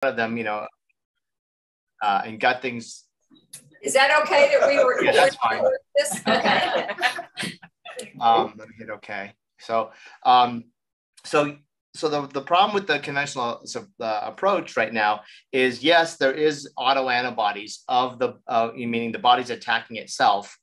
of them, and got things. Is that okay that we were? Yeah, that's fine. This? Okay. Let me hit okay. So the problem with the conventional approach right now is, yes, there is autoantibodies of meaning the body's attacking itself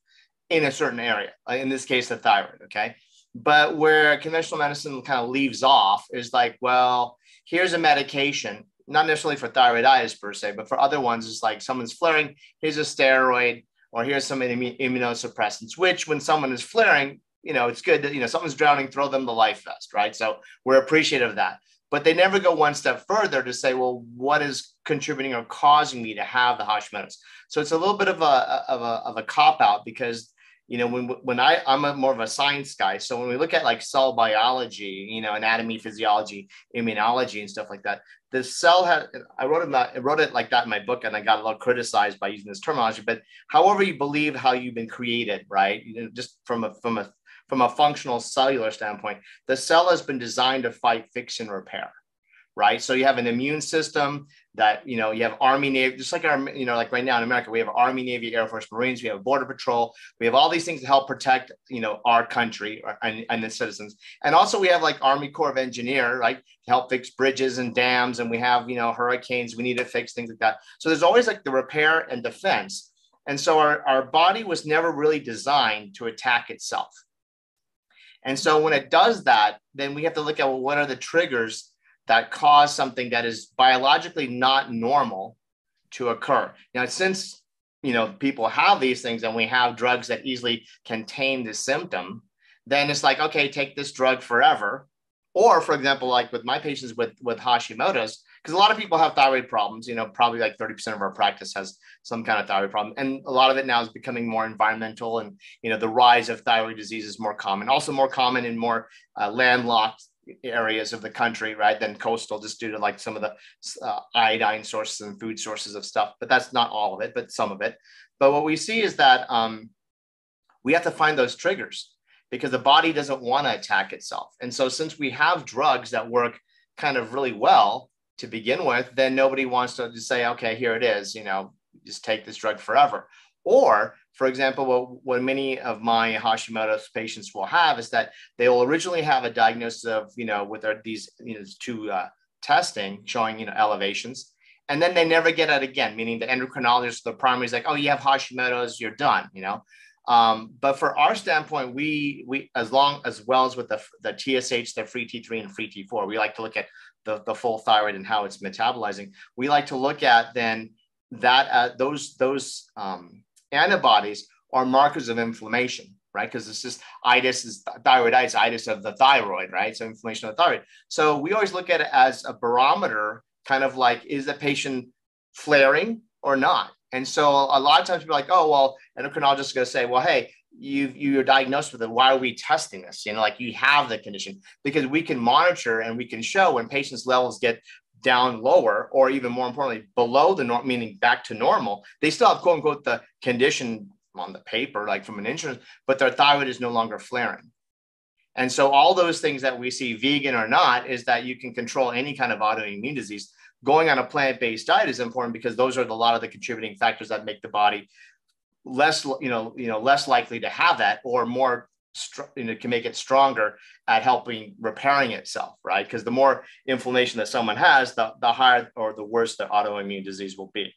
in a certain area, in this case, the thyroid. Okay. But where conventional medicine kind of leaves off is like, well, here's a medication, not necessarily for thyroiditis per se, but for other ones, it's like someone's flaring, here's a steroid, or here's some immunosuppressants, which when someone is flaring, it's good that, someone's drowning, throw them the life vest, right? So we're appreciative of that. But they never go one step further to say, well, what is contributing or causing me to have the Hashimoto's? So it's a little bit of a cop out, because when I'm more of a science guy. So when we look at like cell biology, anatomy, physiology, immunology, and stuff like that, the cell I wrote it like that in my book, and I got a little criticized by using this terminology. But however you believe how you've been created, right? Just from a functional cellular standpoint, the cell has been designed to fight, fix, and repair. Right. So you have an immune system that, you have Army, Navy, just like like right now in America, we have Army, Navy, Air Force, Marines, we have Border Patrol. We have all these things to help protect, our country and the citizens. And also we have like Army Corps of Engineer, right, to help fix bridges and dams. And we have, hurricanes, we need to fix things like that. So there's always like the repair and defense. And so our body was never really designed to attack itself. And so when it does that, then we have to look at, well, what are the triggers that cause something that is biologically not normal to occur. Now, since, people have these things and we have drugs that easily can tame the symptom, then it's like, okay, take this drug forever. Or for example, like with my patients with Hashimoto's, because a lot of people have thyroid problems, probably like 30% of our practice has some kind of thyroid problem. And a lot of it now is becoming more environmental, and, the rise of thyroid disease is more common, also more common in more landlocked areas of the country, right, than coastal, just due to like some of the iodine sources and food sources of stuff. But that's not all of it, but some of it. But what we see is that we have to find those triggers, because the body doesn't want to attack itself. And so since we have drugs that work kind of really well to begin with, then nobody wants to just say, okay, here it is, just take this drug forever. Or, for example, what many of my Hashimoto's patients will have is that they will originally have a diagnosis of, with these, two testing showing, elevations, and then they never get it again, meaning the endocrinologist, the primary, is like, oh, you have Hashimoto's, you're done, But for our standpoint, we as well as with the TSH, the free T3 and free T4, we like to look at the full thyroid and how it's metabolizing. We like to look at then that those antibodies are markers of inflammation, right? Because it's just thyroiditis of the thyroid, right? So inflammation of the thyroid. So we always look at it as a barometer, kind of like, is the patient flaring or not? And so a lot of times people are like, oh, well, endocrinologist is going to say, well, hey, you're diagnosed with it. Why are we testing this? Like you have the condition, because we can monitor and we can show when patients' levels get down lower, or even more importantly, below the norm, meaning back to normal, they still have, quote unquote, the condition on the paper, like from an insurance, but their thyroid is no longer flaring. And so all those things that we see, vegan or not, is that you can control any kind of autoimmune disease. Going on a plant-based diet is important, because those are a lot of the contributing factors that make the body less likely to have that, or more, can make it stronger at helping repairing itself, right? Because the more inflammation that someone has, the higher or the worse the autoimmune disease will be,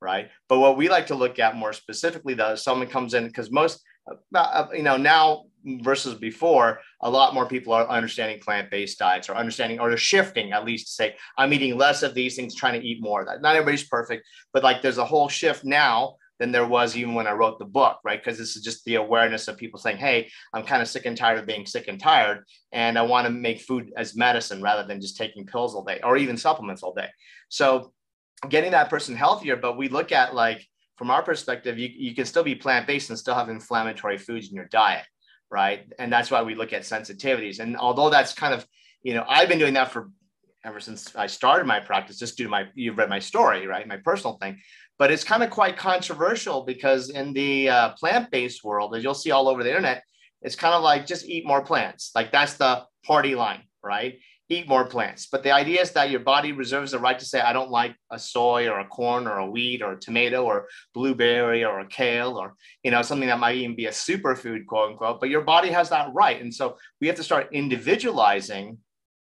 right? But what we like to look at more specifically, though, is someone comes in, because most, now versus before, a lot more people are understanding plant-based diets, or understanding, or they're shifting at least to say, I'm eating less of these things, trying to eat more of that. Not everybody's perfect, but like there's a whole shift now than there was even when I wrote the book, right? Because this is just the awareness of people saying, hey, I'm kind of sick and tired of being sick and tired, and I want to make food as medicine rather than just taking pills all day, or even supplements all day. So getting that person healthier, but we look at, like, from our perspective, you can still be plant-based and still have inflammatory foods in your diet, right? And that's why we look at sensitivities. And although that's kind of, I've been doing that ever since I started my practice, just due to you've read my story, right? My personal thing. But it's kind of quite controversial, because in the plant-based world, as you'll see all over the internet, it's kind of like, just eat more plants. Like that's the party line, right? eat more plants. But the idea is that your body reserves the right to say, I don't like a soy or a corn or a wheat or a tomato or blueberry or a kale or, something that might even be a superfood, quote unquote, but your body has that right. And so we have to start individualizing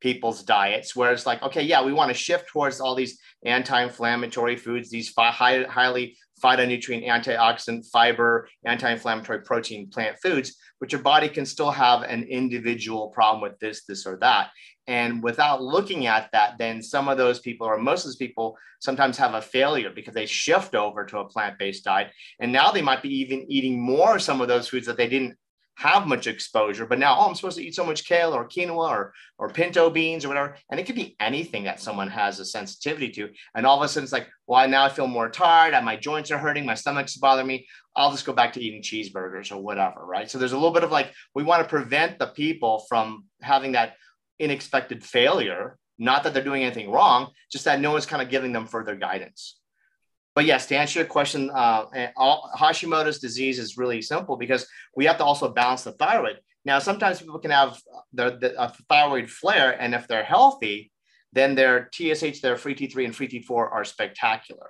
people's diets, where it's like, okay, yeah, we want to shift towards all these anti-inflammatory foods, these highly phytonutrient, antioxidant, fiber, anti-inflammatory protein plant foods, but your body can still have an individual problem with this, or that. And without looking at that, then some of those people, or most of those people, sometimes have a failure because they shift over to a plant-based diet. And now they might be even eating more of some of those foods that they didn't have much exposure, but now, I'm supposed to eat so much kale or quinoa or pinto beans or whatever. And it could be anything that someone has a sensitivity to. And all of a sudden it's like, well, now I feel more tired. My joints are hurting. My stomach's bothering me. I'll just go back to eating cheeseburgers or whatever, right? So there's a little bit of like, we want to prevent the people from having that unexpected failure. Not that they're doing anything wrong, just that no one's kind of giving them further guidance. But yes, to answer your question, Hashimoto's disease is really simple because we have to also balance the thyroid. Now, sometimes people can have a thyroid flare, and if they're healthy, then their TSH, their free T3 and free T4 are spectacular.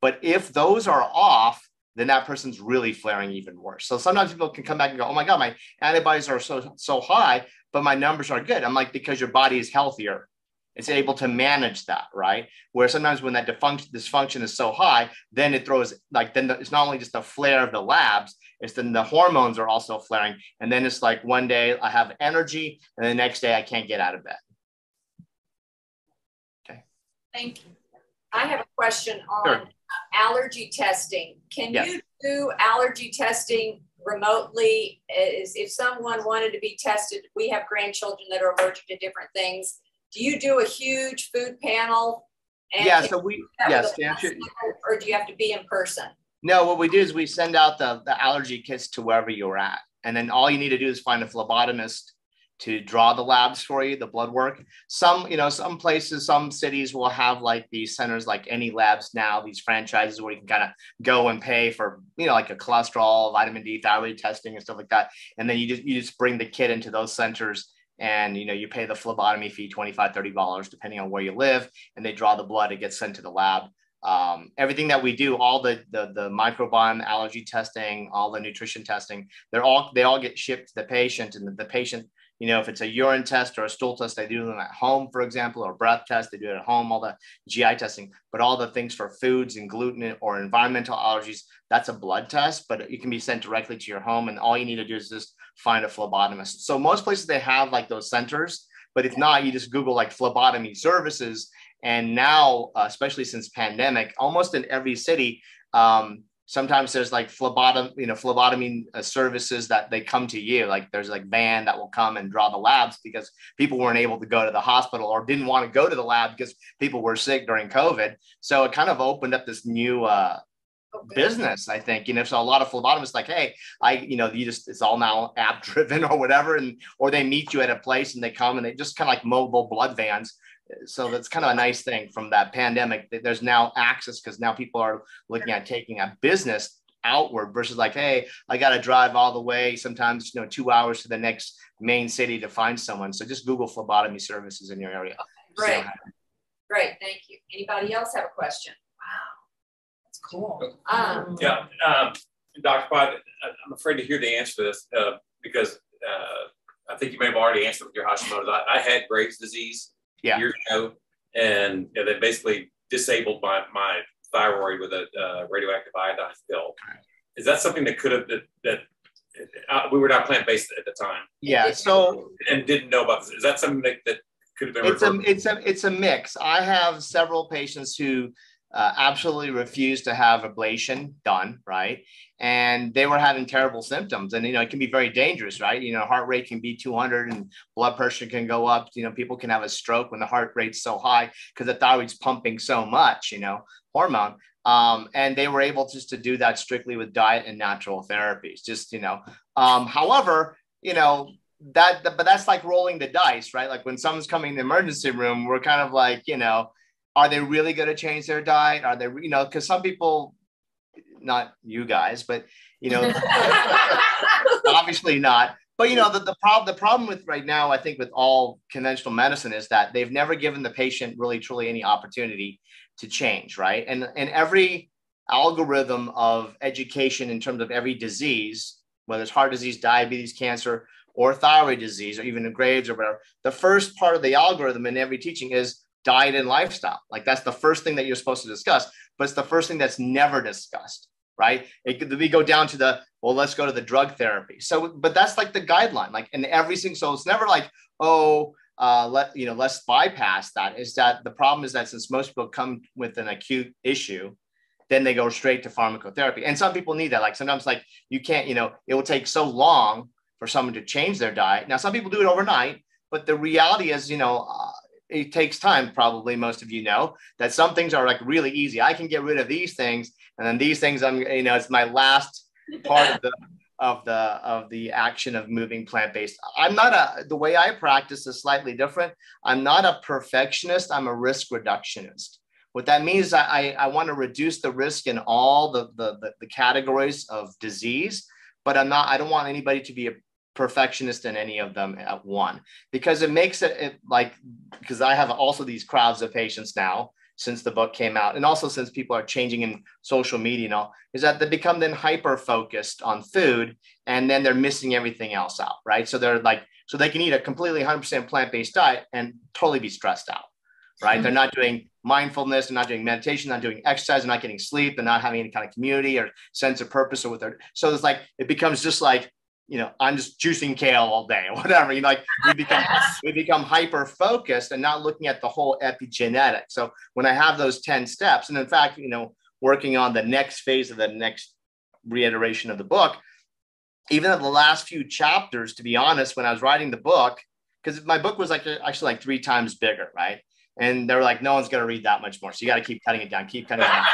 But if those are off, then that person's really flaring even worse. So sometimes people can come back and go, oh my God, my antibodies are so high, but my numbers are good. I'm like, because your body is healthier. It's able to manage that, right? Where sometimes when that dysfunction is so high, then it throws it's not only just a flare of the labs, it's then the hormones are also flaring. And then it's like one day I have energy and the next day I can't get out of bed. Okay. Thank you. I have a question on allergy testing. Can you do allergy testing remotely? If someone wanted to be tested, we have grandchildren that are allergic to different things. Do you do a huge food panel? And or do you have to be in person? No, what we do is we send out the allergy kits to wherever you're at. And then all you need to do is find a phlebotomist to draw the labs for you, the blood work. Some places, some cities will have like these centers like Any Labs now, these franchises where you can kind of go and pay for, like a cholesterol, vitamin D, thyroid testing and stuff like that. And then you just bring the kit into those centers. And, you pay the phlebotomy fee, $25, $30, depending on where you live. And they draw the blood, it gets sent to the lab. Everything that we do, all the microbiome allergy testing, all the nutrition testing, they all get shipped to the patient. And the patient, if it's a urine test or a stool test, they do them at home, for example, or breath test, they do it at home, all the GI testing, but all the things for foods and gluten or environmental allergies, that's a blood test, but it can be sent directly to your home. And all you need to do is just find a phlebotomist. So most places they have like those centers, but if not, you just Google like phlebotomy services. And now, especially since pandemic, almost in every city, sometimes there's like phlebotomy services that they come to you. Like there's like van that will come and draw the labs because people weren't able to go to the hospital or didn't want to go to the lab because people were sick during COVID. So it kind of opened up this new business, I think. So a lot of phlebotomists like, hey, it's all now app driven or whatever, or they meet you at a place and they come and they just kind of like mobile blood vans. So that's kind of a nice thing from that pandemic. There's now access because now people are looking at taking a business outward versus like, hey, I got to drive all the way, sometimes 2 hours to the next main city to find someone. So just Google phlebotomy services in your area. Great. Great. Thank you. Anybody else have a question? Wow. That's cool. Dr. Pye, I'm afraid to hear the answer to this because I think you may have already answered with your Hashimoto's. I had Graves' disease years ago, and they basically disabled my thyroid with a radioactive iodine pill. Is that something that could have we were not plant-based at the time? Yeah. So and didn't know about this. Is that something that could have been? It's a mix. I have several patients who absolutely refused to have ablation done, right? And they were having terrible symptoms, and it can be very dangerous, right? Heart rate can be 200 and blood pressure can go up. People can have a stroke when the heart rate's so high because the thyroid's pumping so much, hormone. And they were able just to do that strictly with diet and natural therapies. However, but that's like rolling the dice, right? Like when someone's coming in the emergency room, we're kind of like, are they really going to change their diet? Are they, because some people, not you guys, but, obviously not. But the problem with right now, I think with all conventional medicine is that they've never given the patient really truly any opportunity to change, right? And every algorithm of education in terms of every disease, whether it's heart disease, diabetes, cancer, or thyroid disease, or even Graves or whatever, the first part of the algorithm in every teaching is diet and lifestyle. Like that's the first thing that you're supposed to discuss, but it's the first thing that's never discussed, right? We go down to let's go to the drug therapy. So, but that's like the guideline, like in everything. So it's never like, let's bypass that. Is that the problem is that since most people come with an acute issue, then they go straight to pharmacotherapy. And some people need that. Like sometimes like you can't, it will take so long for someone to change their diet. Now, some people do it overnight, but the reality is, it takes time. Probably most of you know that some things are like really easy. I can get rid of these things. And then these things, it's my last part of the action of moving plant-based. The way I practice is slightly different. I'm not a perfectionist. I'm a risk reductionist. What that means is I want to reduce the risk in all the categories of disease, but I don't want anybody to be a perfectionist in any of them at one, because it makes because I have also these crowds of patients now since the book came out, and also since people are changing in social media, is that they become then hyper focused on food, and then they're missing everything else out, right? So they can eat a completely 100% plant-based diet and totally be stressed out, right? Mm-hmm. They're not doing mindfulness, they're not doing meditation, not doing exercise, they're not getting sleep, they're not having any kind of community or sense of purpose or what they're. So it's like it becomes just like, I'm just juicing kale all day or whatever. We become hyper focused and not looking at the whole epigenetic. So when I have those 10 steps, and in fact, working on the next phase of the next reiteration of the book, even in the last few chapters, to be honest, when I was writing the book, because my book was actually 3 times bigger, right? And they were like, no one's going to read that much more. So you got to keep cutting it down, keep cutting it down.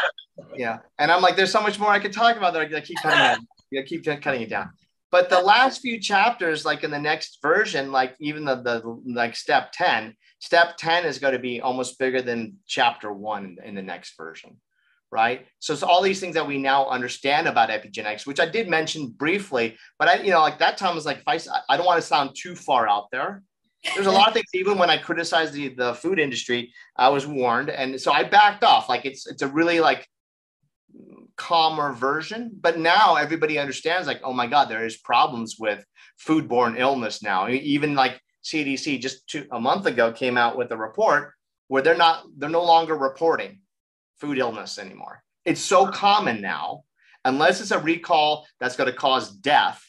Yeah. And I'm like, there's so much more I could talk about that I keep cutting it. You keep cutting it down. But the last few chapters, like in the next version, like even the step 10 is going to be almost bigger than chapter 1 in the next version, right? So it's all these things that we now understand about epigenetics, which I did mention briefly, but that time was like, I don't want to sound too far out there. There's a lot of things, even when I criticized the food industry, I was warned. And so I backed off. Like it's a really calmer version, but now everybody understands oh my God, there is problems with foodborne illness now. Even like CDC just a month ago came out with a report where they're no longer reporting food illness anymore. It's so common now, unless it's a recall that's going to cause death,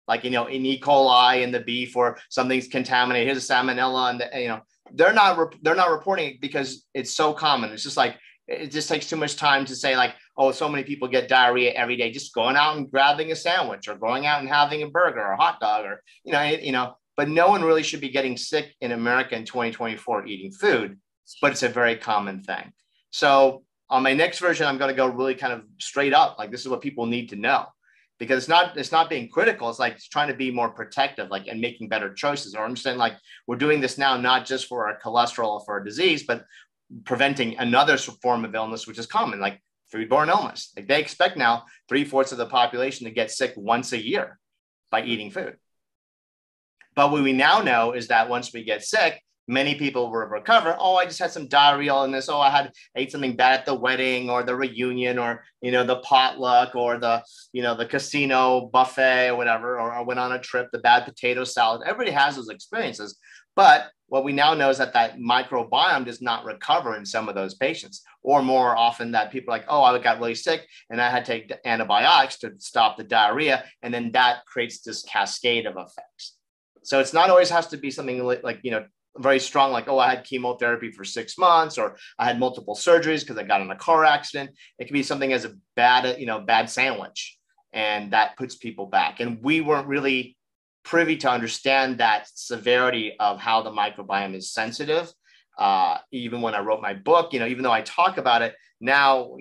like, in E. coli in the beef or something's contaminated, here's a salmonella, and they're not reporting it because it's so common. It's just like, it just takes too much time to say so many people get diarrhea every day, just going out and grabbing a sandwich or going out and having a burger or a hot dog or, but no one really should be getting sick in America in 2024 eating food, but it's a very common thing. So on my next version, I'm going to go really kind of straight up. This is what people need to know, because it's not being critical. It's trying to be more protective, and making better choices, or understand we're doing this now, not just for our cholesterol or for our disease, but preventing another form of illness, which is common, like foodborne illness. They expect now 3/4 of the population to get sick once a year by eating food. But what we now know is that once we get sick, many people will recover. Oh, I just had some diarrheal illness. Oh, I ate something bad at the wedding or the reunion or, the potluck or the casino buffet or whatever, or I went on a trip, the bad potato salad. Everybody has those experiences. But what we now know is that microbiome does not recover in some of those patients, or more often that people are like, oh, I got really sick and I had to take antibiotics to stop the diarrhea. And then that creates this cascade of effects. So it's not always has to be something very strong, I had chemotherapy for 6 months, or I had multiple surgeries because I got in a car accident. It can be something as a bad sandwich, and that puts people back. And we weren't really privy to understand that severity of how the microbiome is sensitive. Even when I wrote my book, even though I talk about it now,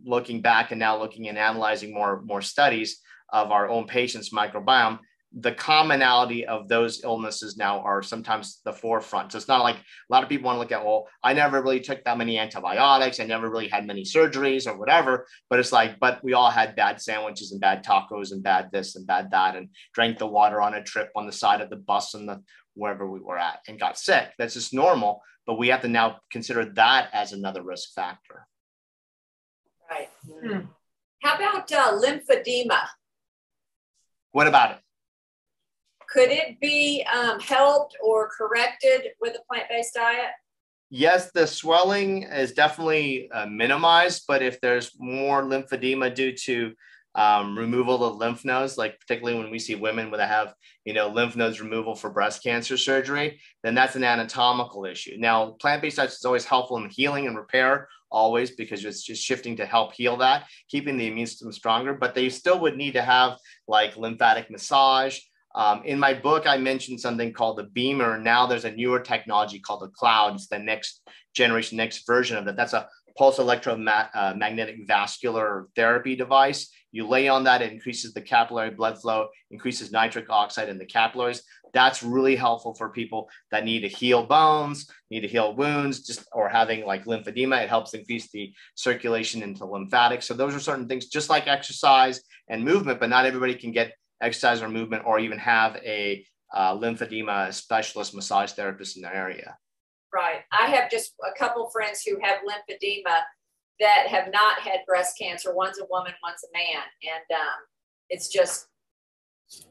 looking back and now looking and analyzing more studies of our own patients' microbiome, the commonality of those illnesses now are sometimes the forefront. So it's not like a lot of people want to look at, well, I never really took that many antibiotics. I never really had many surgeries or whatever. But it's like, but we all had bad sandwiches and bad tacos and bad this and bad that, and drank the water on a trip on the side of the bus and wherever we were at and got sick. That's just normal. But we have to now consider that as another risk factor. Right. How about lymphedema? What about it? Could it be helped or corrected with a plant-based diet? Yes, the swelling is definitely minimized, but if there's more lymphedema due to removal of lymph nodes, like particularly when we see women that have, lymph nodes removal for breast cancer surgery, then that's an anatomical issue. Now, plant-based diet is always helpful in healing and repair, always, because it's just shifting to help heal that, keeping the immune system stronger, but they still would need to have like lymphatic massage. In my book, I mentioned something called the Beamer. Now there's a newer technology called the Cloud. It's the next generation, next version of it. That's a pulse electromagnetic vascular therapy device. You lay on that, it increases the capillary blood flow, increases nitric oxide in the capillaries. That's really helpful for people that need to heal bones, need to heal wounds, or having like lymphedema. It helps increase the circulation into lymphatics. So those are certain things, just like exercise and movement, but not everybody can get exercise or movement or even have a lymphedema specialist massage therapist in their area. Right. I have just a couple friends who have lymphedema that have not had breast cancer. One's a woman, one's a man. And it's just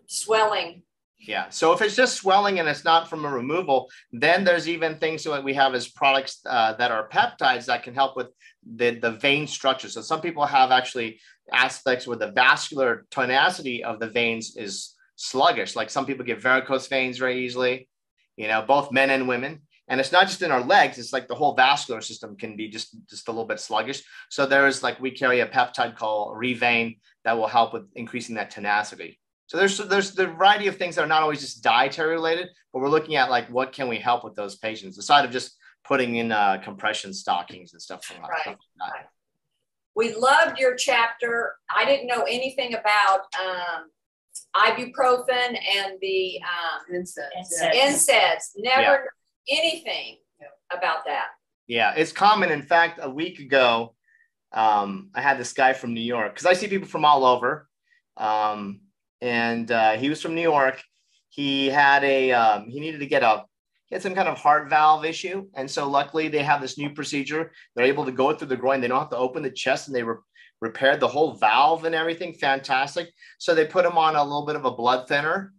swelling. Yeah. So if it's just swelling and it's not from a removal, then there's even things that we have as products that are peptides that can help with the vein structure. So some people have actually aspects where the vascular tonicity of the veins is sluggish. Like some people get varicose veins very easily, both men and women. And it's not just in our legs. It's like the whole vascular system can be just a little bit sluggish. So there's we carry a peptide called Revain that will help with increasing that tenacity. So there's the variety of things that are not always just dietary related, but we're looking at what can we help with those patients aside of just putting in compression stockings and stuff like that. Right. We loved your chapter. I didn't know anything about ibuprofen and the NSAIDs. Never anything about that. Yeah, it's common. In fact, a week ago, I had this guy from New York, because I see people from all over. And he was from New York. He had he needed to get he had some kind of heart valve issue. And so luckily they have this new procedure. They're able to go through the groin. They don't have to open the chest, and they repaired the whole valve and everything. Fantastic. So they put him on a little bit of a blood thinner,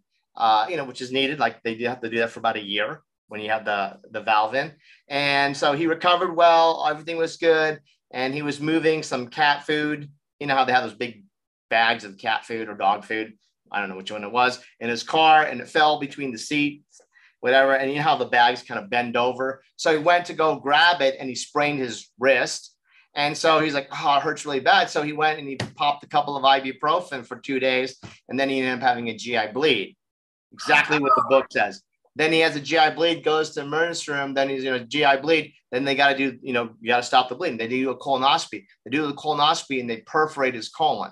which is needed. Like they have to do that for about a year when you have the valve in. And so he recovered well. Everything was good. And he was moving some cat food. You know how they have those big bags of cat food or dog food. I don't know which one it was, in his car, and it fell between the seats, whatever. And you know how the bags kind of bend over. So he went to go grab it and he sprained his wrist. And so he's like, oh, it hurts really bad. So he went and he popped a couple of ibuprofen for 2 days. And then he ended up having a GI bleed. Exactly what the book says. Then he has a GI bleed, goes to the emergency room. Then he's GI bleed. Then they got to do, you got to stop the bleeding. They do a colonoscopy. They do the colonoscopy and they perforate his colon.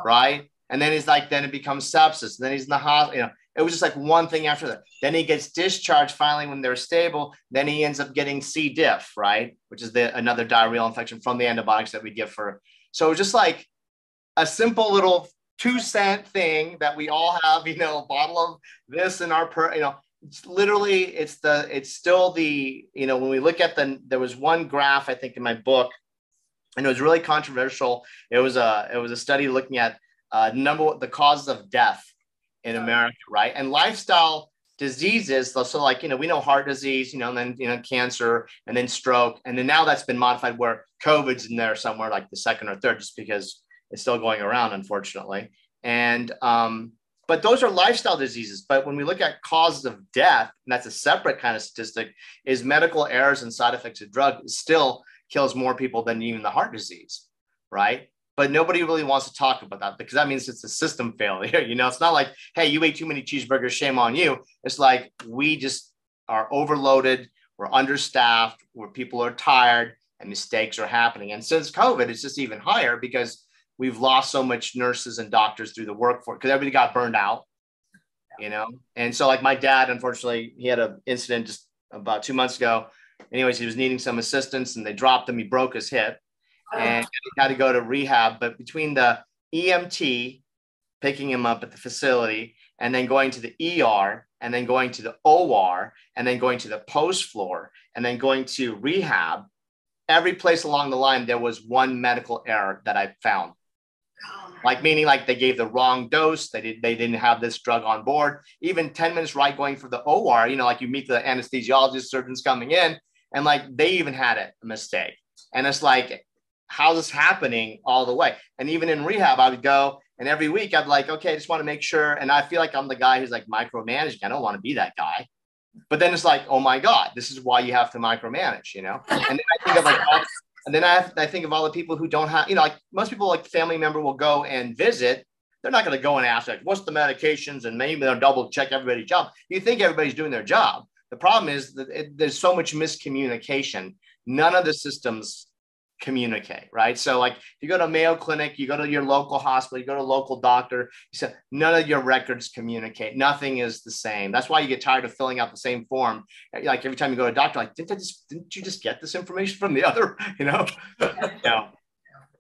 Right. And then he's then it becomes sepsis. And then he's in the hospital. It was just one thing after that. Then he gets discharged finally when they're stable. Then he ends up getting C. diff, right? Which is another diarrheal infection from the antibiotics that we give for. So it was just a simple little 2-cent thing that we all have, a bottle of this in our, it's literally, it's still when we look at there was one graph, I think in my book, and it was really controversial. It was a study looking at the causes of death in America, right? And lifestyle diseases. So we know heart disease, and then, cancer, and then stroke. And then now that's been modified where COVID's in there somewhere the second or third, just because it's still going around, unfortunately. And, but those are lifestyle diseases. But when we look at causes of death, and that's a separate kind of statistic, is medical errors and side effects of drug still kills more people than even the heart disease, right? But nobody really wants to talk about that because that means it's a system failure. It's not like, hey, you ate too many cheeseburgers, shame on you. It's we just are overloaded, we're understaffed, where people are tired and mistakes are happening. And since COVID, it's just even higher because we've lost so much nurses and doctors through the workforce because everybody got burned out. you know? And so like my dad, unfortunately, he had an incident just about 2 months ago. Anyways, he was needing some assistance and they dropped him. He broke his hip and he had to go to rehab. But between the EMT picking him up at the facility and then going to the ER and then going to the OR and then going to the post floor and then going to rehab, every place along the line, there was one medical error that I found. Like meaning like they gave the wrong dose. They didn't have this drug on board. Even 10 minutes right going for the OR, you know, like you meet the anesthesiologist, surgeons coming in, and like they even had a mistake. And it's like, how's this happening all the way? And even in rehab, I would go and every week I'd like, okay, I just want to make sure. And I feel like I'm the guy who's like micromanaging. I don't want to be that guy. But then it's like, oh my God, this is why you have to micromanage, you know? And then I think of like, and then I think of all the people who don't have, you know, like most people, like family member will go and visit. They're not going to go and ask like, what's the medications? And maybe they'll double check everybody's job. You think everybody's doing their job. The problem is that there's so much miscommunication. None of the systems communicate, right? So like if you go to Mayo Clinic, you go to your local hospital, you go to a local doctor, you said none of your records communicate. Nothing is the same. That's why you get tired of filling out the same form. Like every time you go to a doctor, like, didn't you just get this information from the other, you know? No.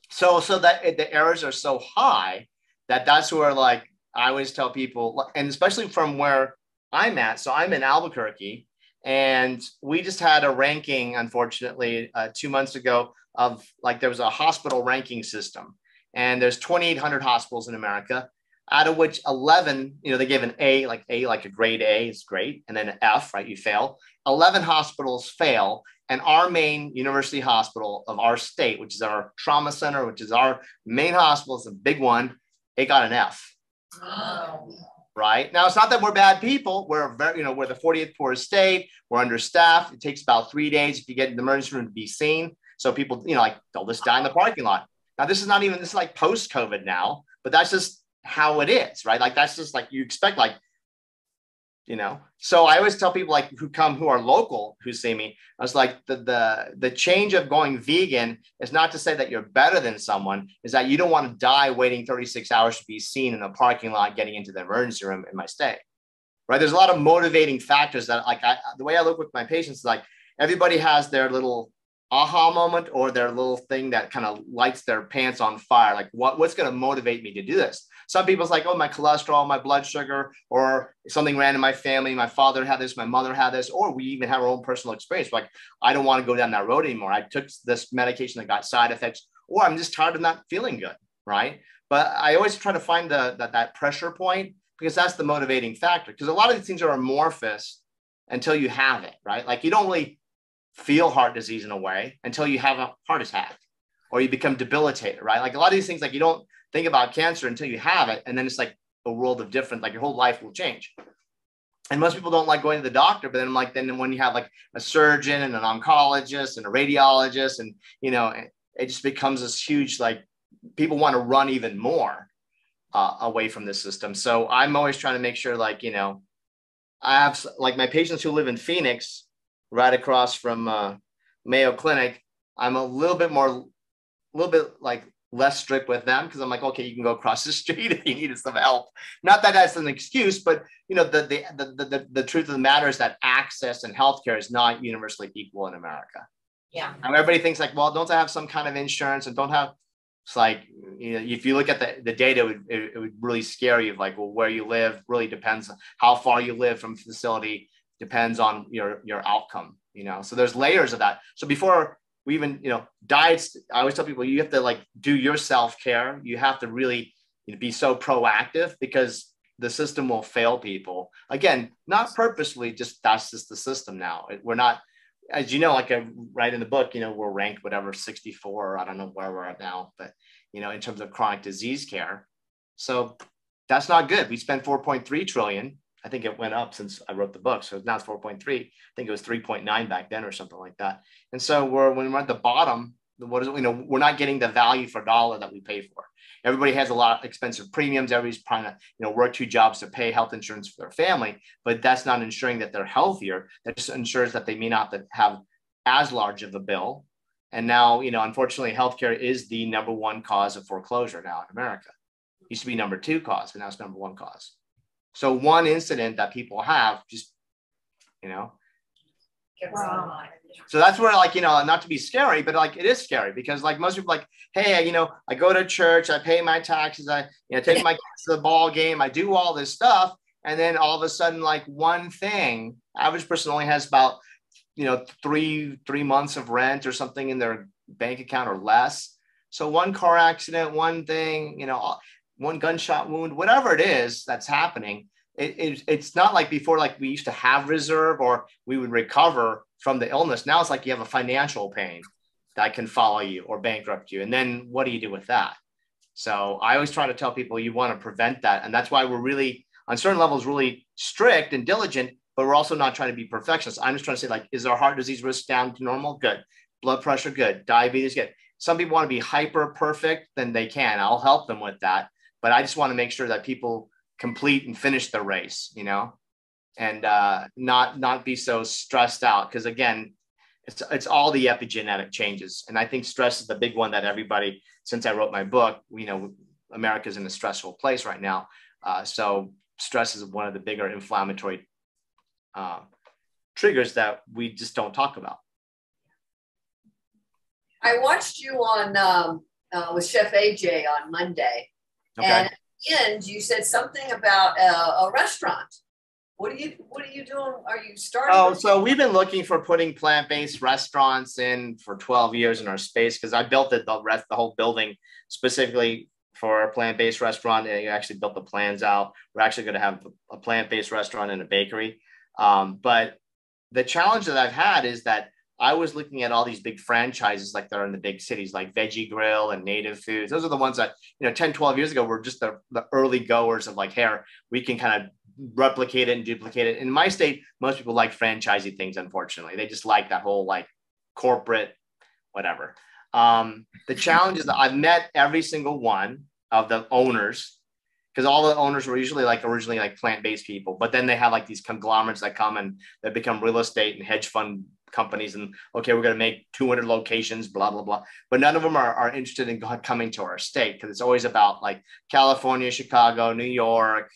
So that the errors are so high that's where like, I always tell people, and especially from where I'm at. So I'm in Albuquerque and we just had a ranking, unfortunately, 2 months ago of like, there was a hospital ranking system and there's 2,800 hospitals in America, out of which 11, you know, they gave an A, like a grade A is great. And then an F, right? You fail. 11 hospitals fail. And our main university hospital of our state, which is our trauma center, which is our main hospital, is a big one. It got an F. Oh. Right now, it's not that we're bad people. We're very, you know, we're the 40th poorest state. We're understaffed. It takes about 3 days if you get in the emergency room to be seen. So people, you know, like they'll just die in the parking lot. Now, this is like post-COVID now, but that's just how it is, right? Like that's just like you expect, like, you know. So I always tell people like who are local, who see me, I was like the change of going vegan is not to say that you're better than someone, is that you don't want to die waiting 36 hours to be seen in a parking lot getting into the emergency room in my stay, right? There's a lot of motivating factors that like the way I look with my patients is like everybody has their little aha moment or their little thing that kind of lights their pants on fire. Like what's going to motivate me to do this? Some people's like, oh, my cholesterol, my blood sugar, or something ran in my family. My father had this, my mother had this, or we even have our own personal experience. Like, I don't want to go down that road anymore. I took this medication that got side effects, or I'm just tired of not feeling good, right? But I always try to find that pressure point because that's the motivating factor. Because a lot of these things are amorphous until you have it, right? Like you don't really feel heart disease in a way until you have a heart attack or you become debilitated, right? Like a lot of these things, like you don't think about cancer until you have it. And then it's like a world of different, like your whole life will change. And most people don't like going to the doctor, but then I'm like, then when you have like a surgeon and an oncologist and a radiologist and, you know, it just becomes this huge, like people want to run even more away from this system. So I'm always trying to make sure like, you know, I have like my patients who live in Phoenix, right across from Mayo Clinic, I'm a little bit like less strict with them because I'm like, okay, you can go across the street if you needed some help. Not that that's an excuse, but you know, the truth of the matter is that access and healthcare is not universally equal in America. Yeah. And everybody thinks like, well, don't I have some kind of insurance and don't have, it's like, you know, if you look at the data, it would really scare you. Like, well, where you live really depends on how far you live from the facility, depends on your outcome, you know? So there's layers of that. So before we even, you know, diets, I always tell people, you have to like do your self-care. You have to really, you know, be so proactive because the system will fail people. Again, not purposely, just that's just the system now. We're not, as you know, like I write in the book, you know, we're ranked whatever 64, I don't know where we're at now, but you know, in terms of chronic disease care. So that's not good. We spend 4.3 trillion. I think it went up since I wrote the book. So now it's 4.3. I think it was 3.9 back then or something like that. And so when we're at the bottom, what is it? You know, we're not getting the value for dollar that we pay for. Everybody has a lot of expensive premiums. Everybody's trying to, you know, work 2 jobs to pay health insurance for their family, but that's not ensuring that they're healthier. That just ensures that they may not have as large of a bill. And now, you know, unfortunately, healthcare is the #1 cause of foreclosure now in America. It used to be #2 cause, but now it's #1 cause. So one incident that people have, just, you know. Wow. So that's where, like, you know, not to be scary, but like it is scary because like most people like, hey, you know, I go to church, I pay my taxes, I, you know, take my kids to the ball game, I do all this stuff. And then all of a sudden, like one thing, average person only has about, you know, three months of rent or something in their bank account or less. So one car accident, one thing, you know, one gunshot wound, whatever it is that's happening, it's not like before, like we used to have reserve or we would recover from the illness. Now it's like you have a financial pain that can follow you or bankrupt you. And then what do you do with that? So I always try to tell people you want to prevent that. And that's why we're really, on certain levels, really strict and diligent, but we're also not trying to be perfectionists. I'm just trying to say, like, is our heart disease risk down to normal? Good. Blood pressure? Good. Diabetes? Good. Some people want to be hyper perfect, then they can. I'll help them with that. But I just want to make sure that people complete and finish the race, you know, and not be so stressed out. Because again, it's all the epigenetic changes. And I think stress is the big one that everybody, since I wrote my book, you know, America's in a stressful place right now. So stress is one of the bigger inflammatory triggers that we just don't talk about. I watched you on with Chef AJ on Monday, okay. And at the end you said something about a restaurant. What are you doing? Are you starting? Oh, so we've been looking for putting plant-based restaurants in for 12 years in our space because I built the whole building specifically for a plant-based restaurant. And you actually built the plans out. We're actually going to have a plant-based restaurant and a bakery. But the challenge that I've had is that I was looking at all these big franchises like they're in the big cities like Veggie Grill and Native Foods. Those are the ones that, you know, 10, 12 years ago were just the early goers of like, here, we can kind of replicate it and duplicate it. In my state, most people like franchisey things, unfortunately. They just like that whole like corporate, whatever. The challenge is that I've met every single one of the owners because all the owners were usually like originally like plant-based people, but then they have like these conglomerates that come and they become real estate and hedge fund companies and okay, we're going to make 200 locations, blah, blah, blah. But none of them are interested in coming to our state because it's always about like California, Chicago, New York,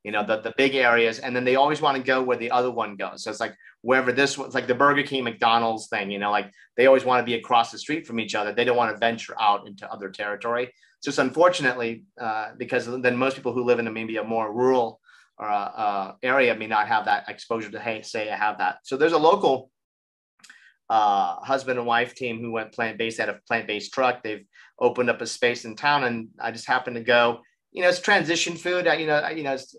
you know, the big areas. And then they always want to go where the other one goes. So it's like wherever this was, like the Burger King, McDonald's thing, you know, like they always want to be across the street from each other. They don't want to venture out into other territory. Just unfortunately, because then most people who live in maybe a more rural area may not have that exposure to, hey, say I have that. So there's a local husband and wife team who went plant-based at a plant-based truck. They've opened up a space in town and I just happened to go, you know, it's transition food, it's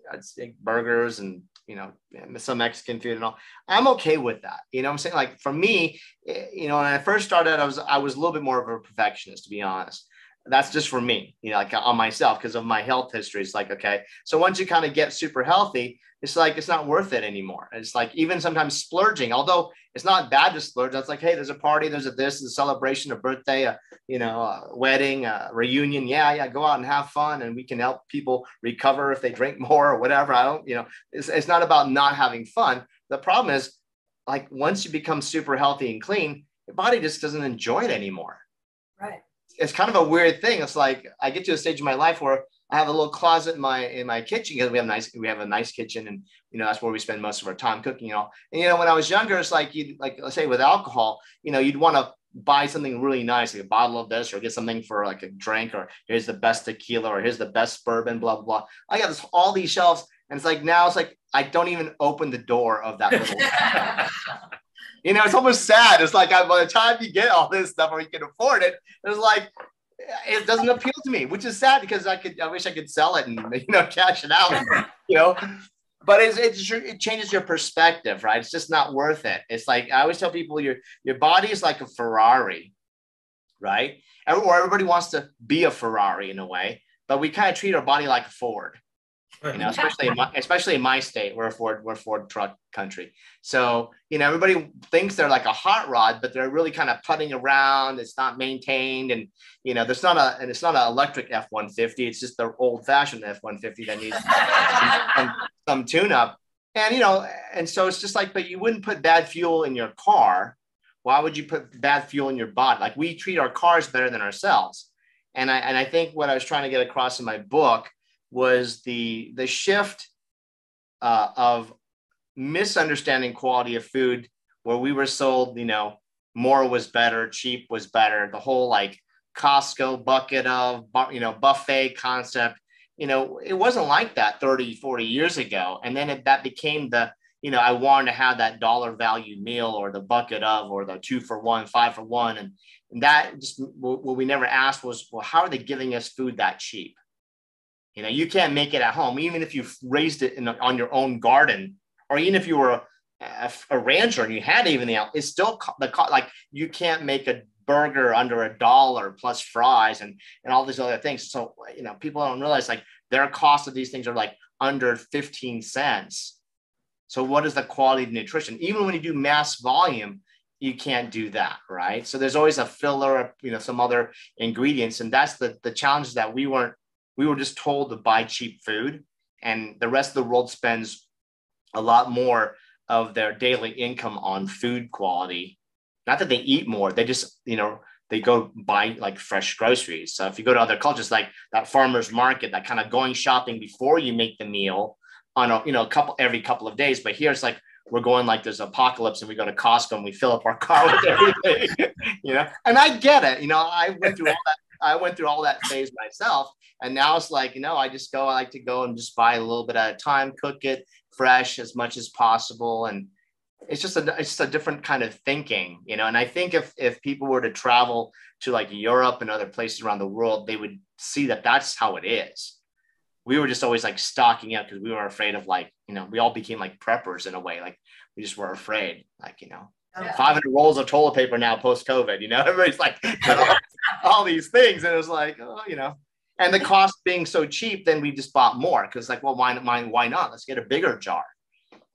burgers and, you know, some Mexican food and all. I'm okay with that. You know what I'm saying? Like for me, you know, when I first started, I was a little bit more of a perfectionist, to be honest. That's just for me, you know, like on myself because of my health history. It's like, okay. So once you kind of get super healthy, it's like, it's not worth it anymore. It's like, even sometimes splurging, although it's not bad to splurge. That's like, hey, there's a party, there's a celebration, a birthday, a wedding, a reunion. Yeah. Go out and have fun. And we can help people recover if they drink more or whatever. It's not about not having fun. The problem is like, once you become super healthy and clean, your body just doesn't enjoy it anymore. Right. It's kind of a weird thing. It's like I get to a stage in my life where I have a little closet in my kitchen because we have a nice kitchen and you know that's where we spend most of our time cooking, you know. And you know when I was younger, it's like let's say with alcohol, you know, you'd want to buy something really nice, like a bottle of this, or get something for like a drink, or here's the best tequila, or here's the best bourbon, blah blah blah. I got all these shelves, and it's like now it's like I don't even open the door of that little. You know, it's almost sad. It's like by the time you get all this stuff or you can afford it, it's like it doesn't appeal to me, which is sad because I wish I could sell it and cash it out, you know. But it changes your perspective, right? It's just not worth it. It's like I always tell people your body is like a Ferrari, right? Or everybody wants to be a Ferrari in a way, but we kind of treat our body like a Ford. You know, especially in my state, we're Ford truck country. So, you know, everybody thinks they're like a hot rod, but they're really kind of putting around. It's not maintained. And, you know, it's not an electric F-150. It's just the old fashioned F-150 that needs some tune up. And, you know, and so it's just like, but you wouldn't put bad fuel in your car. Why would you put bad fuel in your body? Like we treat our cars better than ourselves. And I think what I was trying to get across in my book was the shift of misunderstanding quality of food, where we were sold, more was better, cheap was better. The whole like Costco bucket of, buffet concept, it wasn't like that 30, 40 years ago. And then that became the, I wanted to have that dollar value meal or the bucket of, or the 2-for-1, 5-for-1. And that just, what we never asked was, well, how are they giving us food that cheap? You can't make it at home, even if you've raised it on your own garden, or even if you were a rancher and you had even it's still like you can't make a burger under $1 plus fries and all these other things. So, people don't realize like their cost of these things are like under 15 cents. So what is the quality of nutrition? Even when you do mass volume, you can't do that, right? So there's always a filler, some other ingredients. And that's the challenge, that we were just told to buy cheap food, and the rest of the world spends a lot more of their daily income on food quality. Not that they eat more, they just, they go buy like fresh groceries. So if you go to other cultures, like that farmer's market, that kind of going shopping before you make the meal on every couple of days. But here it's like, we're going like there's apocalypse and we go to Costco and we fill up our car with everything, and I get it. I went through all that phase myself. And now it's like, I like to go and just buy a little bit at a time, cook it fresh as much as possible. And it's just a different kind of thinking, and I think if people were to travel to like Europe and other places around the world, they would see that that's how it is. We were just always like stocking up because we were afraid of like, we all became like preppers in a way. Like we just were afraid, like, 500 rolls of toilet paper now post-COVID, everybody's like all these things. And it was like, and the cost being so cheap, then we just bought more because like, well, why not? Let's get a bigger jar.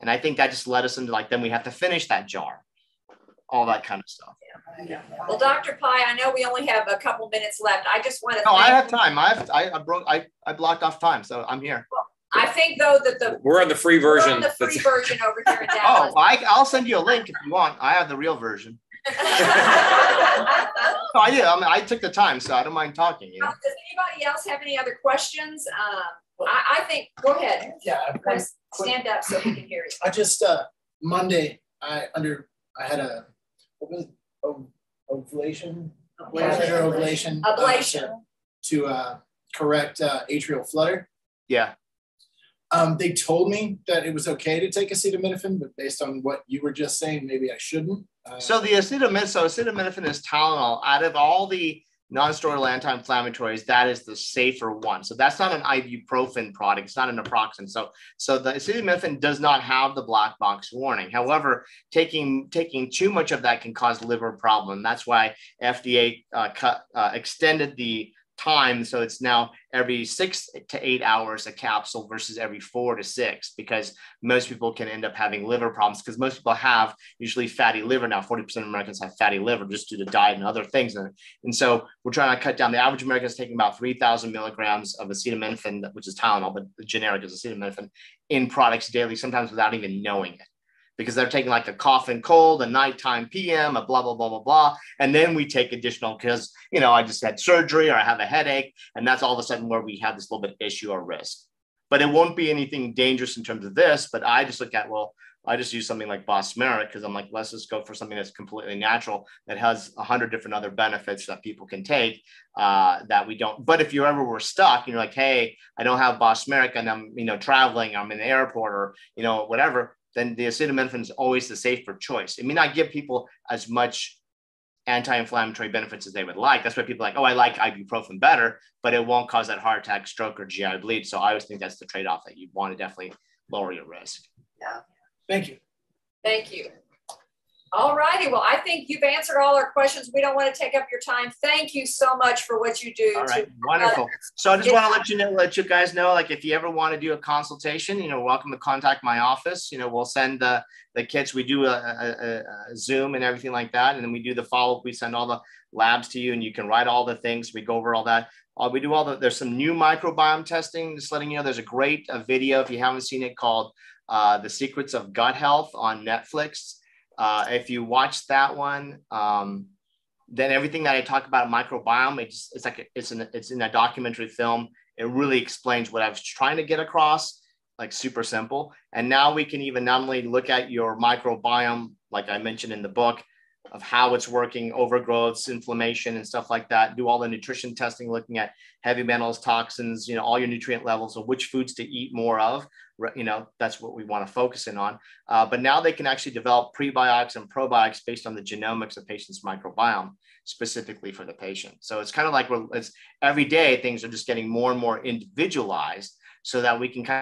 And I think that just led us into like, then we have to finish that jar, all that kind of stuff. Yeah. Well, Dr. Pai, I know we only have a couple minutes left. I just want to. No, I have time. I blocked off time, so I'm here. Well, I think though that we're on the free version. We're on the free version over here in Dallas. Oh, I'll send you a link if you want. I have the real version. No, I do. I took the time, so I don't mind talking. Does anybody else have any other questions? I think. Go ahead. Yeah. Stand up so we can hear you. I just Monday I had a ovulation to correct atrial flutter. Yeah. They told me that it was okay to take acetaminophen, but based on what you were just saying, maybe I shouldn't. So the acetaminophen is Tylenol. Out of all the non-steroidal anti-inflammatories, that is the safer one. So that's not an ibuprofen product. It's not an naproxen. So the acetaminophen does not have the black box warning. However, taking too much of that can cause liver problem. That's why FDA extended the time, so it's now every 6 to 8 hours a capsule versus every 4 to 6, because most people can end up having liver problems, because most people have usually fatty liver now. 40% of Americans have fatty liver just due to diet and other things. And so we're trying to cut down. The average American is taking about 3,000 milligrams of acetaminophen, which is Tylenol, but the generic is acetaminophen, in products daily, sometimes without even knowing it, because they're taking like a cough and cold, a nighttime PM, a blah, blah, blah, blah, blah. And then we take additional because, I just had surgery or I have a headache. And that's all of a sudden where we have this little bit issue or risk. But it won't be anything dangerous in terms of this. But I just look at, I just use something like Bosmeric because I'm like, let's just go for something that's completely natural that has 100 different other benefits that people can take that we don't. But if you ever were stuck, you're like, hey, I don't have Bosmeric and I'm, traveling, I'm in the airport or, whatever, then the acetaminophen is always the safer choice. It may not give people as much anti-inflammatory benefits as they would like. That's why people are like, oh, I like ibuprofen better, but it won't cause that heart attack, stroke, or GI bleed. So I always think that's the trade-off, that you want to definitely lower your risk. Yeah. Thank you. Thank you. All righty. Well, I think you've answered all our questions. We don't want to take up your time. Thank you so much for what you do. All right. Wonderful. So I just want to let you guys know, like, if you ever want to do a consultation, welcome to contact my office. We'll send the kits. We do a Zoom and everything like that. And then we do the follow-up. We send all the labs to you and you can write all the things. We go over all that. We do there's some new microbiome testing. Just letting you know, there's a great video, if you haven't seen it, called The Secrets of Gut Health on Netflix. If you watch that one, then everything that I talk about microbiome, it's in a documentary film. It really explains what I was trying to get across like super simple. And now we can even not only look at your microbiome, like I mentioned in the book, of how it's working, overgrowths, inflammation, and stuff like that. Do all the nutrition testing, looking at heavy metals, toxins, all your nutrient levels of which foods to eat more of. That's what we want to focus in on. But now they can actually develop prebiotics and probiotics based on the genomics of patient's microbiome, specifically for the patient. So it's kind of like it's every day things are just getting more and more individualized, so that we can kind